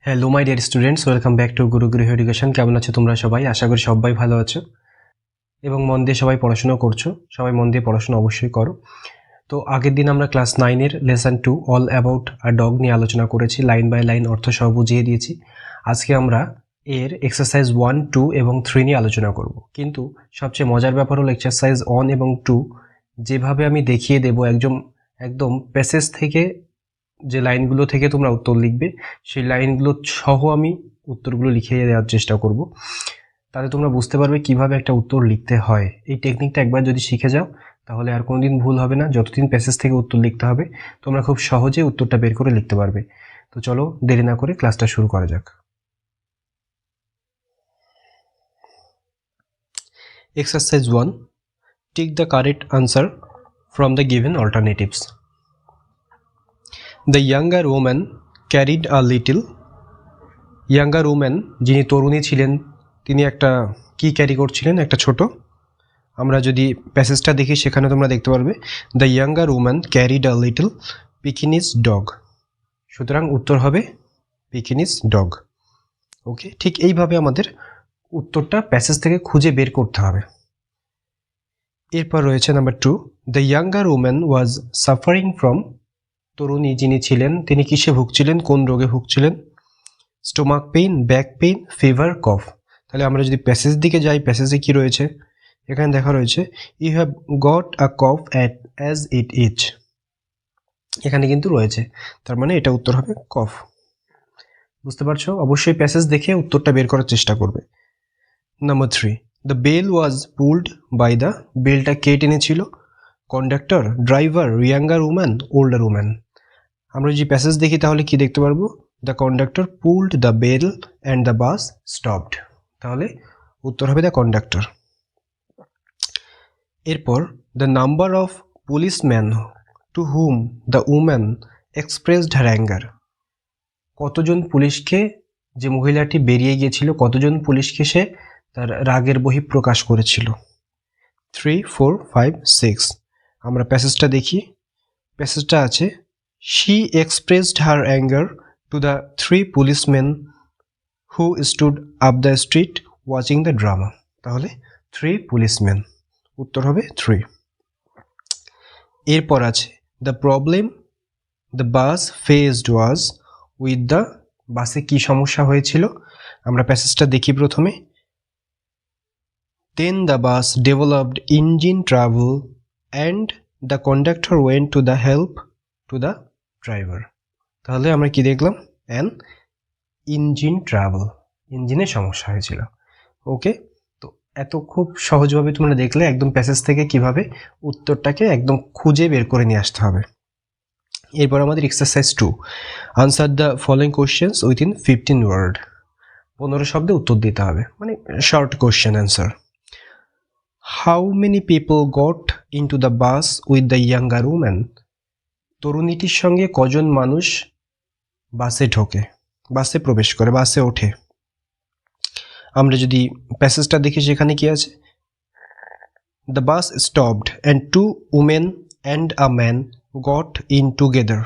Hello my dear students, welcome back to Guru education. কেমন আছো তোমরা সবাই? আশা করি সবাই ভালো আছো এবং মন দিয়ে সবাই পড়াশোনা করছো। সবাই মন দিয়ে পড়াশোনা অবশ্যই করো। তো আগের দিন আমরা ক্লাস 9-এর lesson 2 all about a dog নিয়ে আলোচনা করেছি, লাইন বাই লাইন অর্থ সহ বুঝিয়ে দিয়েছি। আজকে আমরা এর এক্সারসাইজ 1, 2 এবং 3 নিয়ে আলোচনা করব। কিন্তু সবচেয়ে মজার ব্যাপার হলো এক্সারসাইজ 1 এবং 2 যেভাবে আমি দেখিয়ে দেবো একদম প্যাসেজ থেকে, যে লাইনগুলো থেকে তোমরা উত্তর লিখবে সেই লাইনগুলো সহ আমি উত্তরগুলো লিখে দেওয়ার চেষ্টা করব। তাহলে তোমরা বুঝতে পারবে কিভাবে একটা উত্তর লিখতে হয়। এই টেকনিকটা একবার যদি শিখে যাও তাহলে আর কোনোদিন ভুল হবে না। যতদিন প্যাসেজ থেকে উত্তর লিখতে হবে তোমরা খুব সহজে উত্তরটা বের করে লিখতে পারবে। তো চলো দেরি না করে ক্লাসটা শুরু করা যাক। Exercise 1, tick the correct answer from the given alternatives. The younger woman carried a little. Younger woman, যিনি তরুণী ছিলেন, তিনি একটা কি ক্যারি করছিলেন? একটা ছোট। আমরা যদি প্যাসেজটা দেখি সেখানে তোমরা দেখতে পারবে the younger woman carried a little Pekingese dog. সুতরাং উত্তর হবে পিকিনিস ডগ। ওকে, ঠিক এইভাবে আমাদের উত্তরটা প্যাসেজ থেকে খুঁজে বের করতে হবে। এরপর রয়েছে number 2, the younger woman was suffering from. তরুণী যিনি ছিলেন তিনি কিসে ভুগছিলেন? কোন রোগে ভুগছিলেন? Stomach pain, back pain, fever, cough. তাহলে আমরা যদি প্যাসেজ দিকে যাই, প্যাসেজে কি রয়েছে? এখানে দেখা রয়েছে you have got a cough as it is. এখানে কিন্তু রয়েছে, তার মানে এটা উত্তর হবে কফ। বুঝতে পারছো? অবশ্যই প্যাসেজ দেখে উত্তরটা বের করার চেষ্টা করবে। Number 3, the bell was pulled by the. বেলটা কে টেনেছিল? Conductor, driver, younger woman, older woman. আমরা যদি প্যাসেজ দেখি তাহলে কি দেখতে পারবো? The conductor pulled the bell and the bus stopped. তাহলে উত্তর হবে দ্য কন্ডাক্টর। এরপর the number of policeman to whom the woman expressed her anger. কতজন পুলিশকে, যে মহিলাটি বেরিয়ে গিয়েছিল, কতজন পুলিশকে সে তার রাগের বহিঃপ্রকাশ করেছিল? 3, 4, 5, 6। আমরা প্যাসেজটা দেখি। প্যাসেজটা আছে she expressed her anger to the 3 policemen who stood up the street watching the drama. তাহলে 3 policemen, উত্তর হবে 3। এরপর আছে the problem the bus faced was with the। বাসে কি সমস্যা হয়েছিল? আমরা প্যাসেজটা দেখি প্রথমে। then the bus developed engine trouble and the conductor went to the help to the driver. তাহলে আমরা কি দেখলাম? অ্যান ইঞ্জিন ট্রাভেল, ইঞ্জিনের সমস্যা হয়েছিল। ওকে, তো এত খুব সহজভাবে তোমরা দেখলে একদম প্যাসেজ থেকে কিভাবে উত্তরটাকে একদম খুঁজে বের করে নিয়ে আসতে হবে। এরপর আমাদের exercise 2, answer the following questions within 15 word. 15 শব্দে উত্তর দিতে হবে, মানে short question answer. How many people got into the bus with the younger woman. তরুণীটির সঙ্গে কজন মানুষ বাসে ঢোকে, বাসে প্রবেশ করে, বাসে ওঠে? আমরা যদি প্যাসেজটা দেখি সেখানে কি আছে? The bus stopped and 2 women and a man got in together.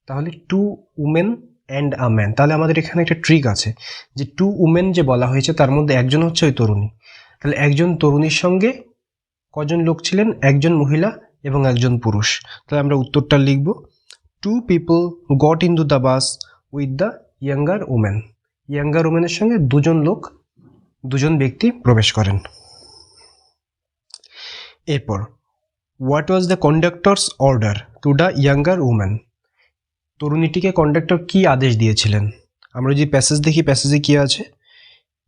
তাহলে 2 উমেন অ্যান্ড আ ম্যান। তাহলে আমাদের এখানে একটা ট্রিক আছে যে 2 উমেন যে বলা হয়েছে তার মধ্যে একজন হচ্ছে ওই তরুণী। তাহলে একজন তরুণীর সঙ্গে কজন লোক ছিলেন? একজন মহিলা এবং একজন পুরুষ। তাহলে আমরা উত্তরটা লিখব 2 people got into the bus with the younger woman. Younger ওম্যানের সঙ্গে দুজন ব্যক্তি প্রবেশ করেন। এরপর what was the conductor's order to the younger woman. তরুণীটিকে কন্ডাক্টর কি আদেশ দিয়েছিলেন? আমরা যদি প্যাসেজ দেখি, প্যাসেজে কি আছে?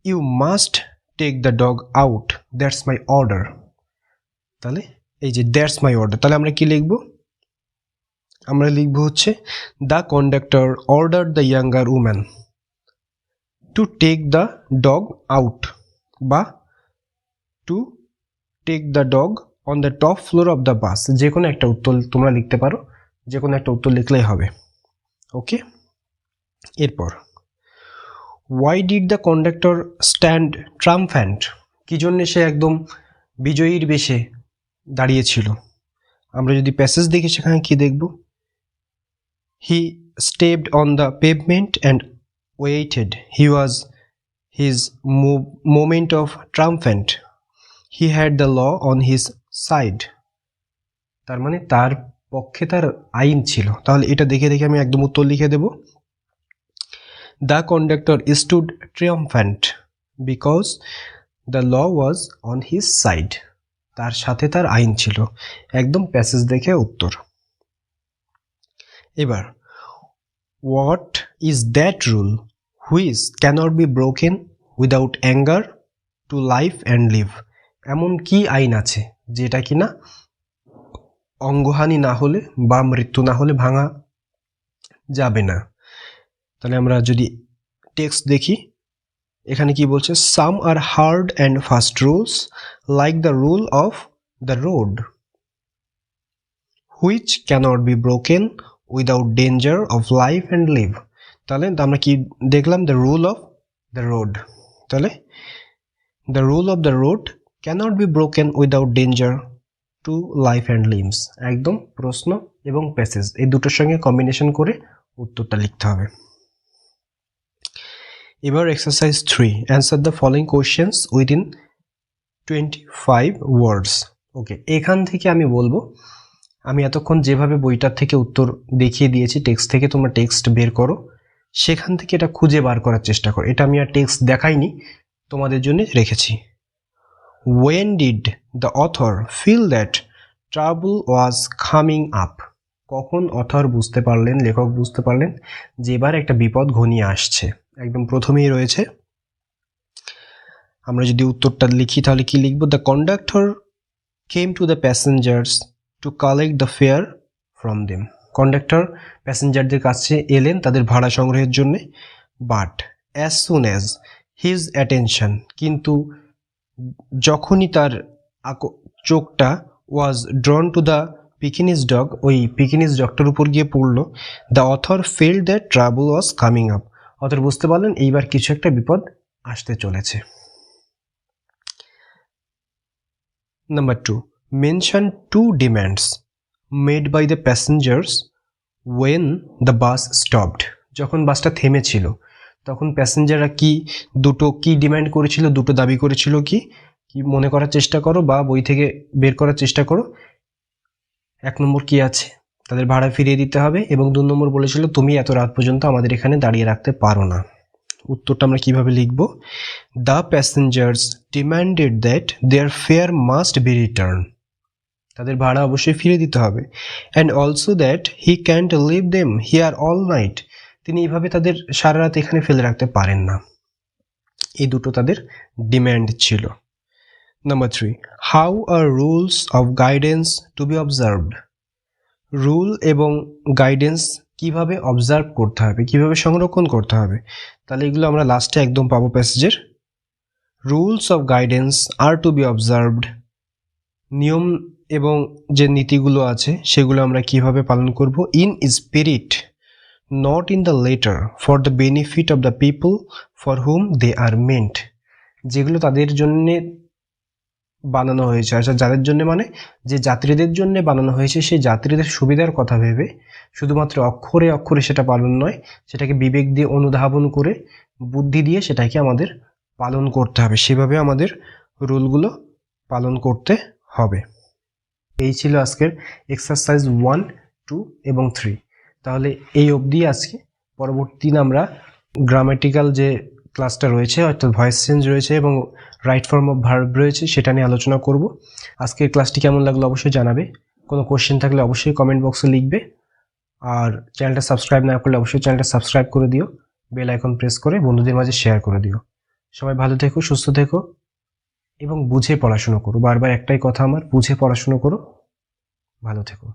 You must take the dog out, that's my order. তাহলে এই যে দ্যাটস মাই অর্ডার, তাহলে আমরা কি লিখব? আমরা লিখব হচ্ছে the conductor order the younger woman to take the dog out, বা to take the dog on the top floor of the bus. যে কোনো একটা উত্তর তোমরা লিখতে পারো, যে কোনো একটা উত্তর লিখলেই হবে। ওকে, এরপর why did the conductor stand triumphant. কি জন্য সে একদম বিজয়ীর বেশে দাঁড়িয়েছিল? আমরা যদি প্যাসেজ দেখি সেখানে কি দেখব? He stepped on the pavement and waited. He was his moment of triumphant. He had the law on his side. তার মানে তার পক্ষে তার আইন ছিল। তাহলে এটা দেখে দেখে আমি একদম উত্তর লিখে দেব। The conductor stood triumphant because the law was on his side. তার সাথে তার আইন ছিল। একদম প্যাসেজ দেখে উত্তর। এবার what is that rule which cannot be broken without anger to life and live? এমন কি আইন আছে যেটা কিনা অঙ্গহানি না হলে বা মৃত্যু না হলে ভাঙা যাবে না? তাহলে আমরা যদি টেক্সট দেখি, এখানে কি বলছে? Some are hard and fast rules like the rule of the road which cannot be broken without danger of life and live. তাহলে আমরা কি দেখলাম? The rule of the road. তাহলে the rule of the road cannot be broken without danger to life and limbs. একদম প্রশ্ন এবং passage এই দুটোর সঙ্গে কম্বিনেশন করে উত্তরটা লিখতে হবে। এবার exercise 3, answer the following questions within 25 ওয়ার্ডস। ওকে, এখান থেকে আমি বলবো, আমি এতক্ষণ যেভাবে বইটার থেকে উত্তর দেখিয়ে দিয়েছি, টেক্সট থেকে তোমরা টেক্সট বের করো, সেখান থেকে এটা খুঁজে বার করার চেষ্টা করো। এটা আমি আর টেক্সট দেখাইনি, তোমাদের জন্য রেখেছি। When did the author feel that trouble was coming up? কখন অথর বুঝতে পারলেন, লেখক বুঝতে পারলেন যে এবার একটা বিপদ ঘনিয়ে আসছে? একদম প্রথমেই রয়েছে। আমরা যদি উত্তরটা লিখি তাহলে কি লিখব? The conductor came to the passengers to collect the fare from them. Conductor প্যাসেঞ্জারদের কাছে এলেন তাদের ভাড়া সংগ্রহের জন্য। But as soon as his attention, কিন্তু যখনই তার চোখটা was drawn to the Pekingese dog, ওই পিকিনিজ ডগটার উপর গিয়ে পড়ল, the author felt that trouble was coming up. Author বুঝতে পারলেন এইবার কিছু একটা বিপদ আসতে চলেছে। Number 2, mention 2 demands made by the passengers when the bus stopped. যখন বাসটা থেমেছিল তখন প্যাসেঞ্জাররা দুটো ডিমান্ড করেছিল, দুটো দাবি করেছিল। কি মনে করার চেষ্টা করো বা বই থেকে বের করার চেষ্টা করো। 1 নম্বর কি আছে? তাদের ভাড়া ফিরিয়ে দিতে হবে, এবং 2 নম্বর বলেছিল তুমি এত রাত পর্যন্ত আমাদের এখানে দাঁড়িয়ে রাখতে পারো না। উত্তরটা আমরা কিভাবে লিখব? The passengers demanded that their fare must be returned. তাদের ভাড়া অবশ্যই ফিরিয়ে দিতে হবে। And also that he can't leave them here all night. তিনি এইভাবে তাদের সারা রাত এখানে ফেলে রাখতে পারেন না। এই দুটো তাদের ডিমান্ড ছিল। Number 3, how are rules of guidance to be observed? Rule এবং গাইডেন্স কিভাবে অবজার্ভ করতে হবে, কিভাবে সংরক্ষণ করতে হবে? তাহলে এগুলো আমরা লাস্টে একদম পাবো প্যাসেজের। Rules of guidance are to be observed, নিয়ম এবং যে নীতিগুলো আছে সেগুলো আমরা কিভাবে পালন করব? In spirit not in the letter, for the benefit of the people for whom they are meant. যেগুলো তাদের জন্যে বানানো হয়েছে, আচ্ছা যাদের জন্য মানে যে যাত্রীদের জন্য বানানো হয়েছে, সেই যাত্রীদের সুবিধার কথা ভেবে, শুধুমাত্র অক্ষরে অক্ষরে সেটা পালন নয়, সেটাকে বিবেক দিয়ে অনুধাবন করে বুদ্ধি দিয়ে সেটাকে আমাদের পালন করতে হবে। সেভাবে আমাদের রুলগুলো পালন করতে হবে। এই ছিল আজকের এক্সারসাইজ 1, 2 এবং 3। তাহলে এই অবধি আজকে। পরবর্তী দিন আমরা গ্রামাটিক্যাল যে ক্লাসটা রয়েছে, অর্থাৎ ভয়েস চেঞ্জ রয়েছে এবং রাইট ফর্ম অফ ভার্ব রয়েছে, সেটা নিয়ে আলোচনা করব। আজকের ক্লাসটি কেমন লাগলো অবশ্যই জানাবে। কোনো কোশ্চেন থাকলে অবশ্যই কমেন্ট বক্সে লিখবে। আর চ্যানেলটা সাবস্ক্রাইব না করলে অবশ্যই চ্যানেলটা সাবস্ক্রাইব করে দিও, বেল আইকন প্রেস করে বন্ধুদের মাঝে শেয়ার করে দিও। সবাই ভালো থেকো, সুস্থ থেকো এবং বুঝে পড়াশুনো করো। বারবার একটাই কথা আমার, বুঝে পড়াশুনো করো, ভালো থেকো।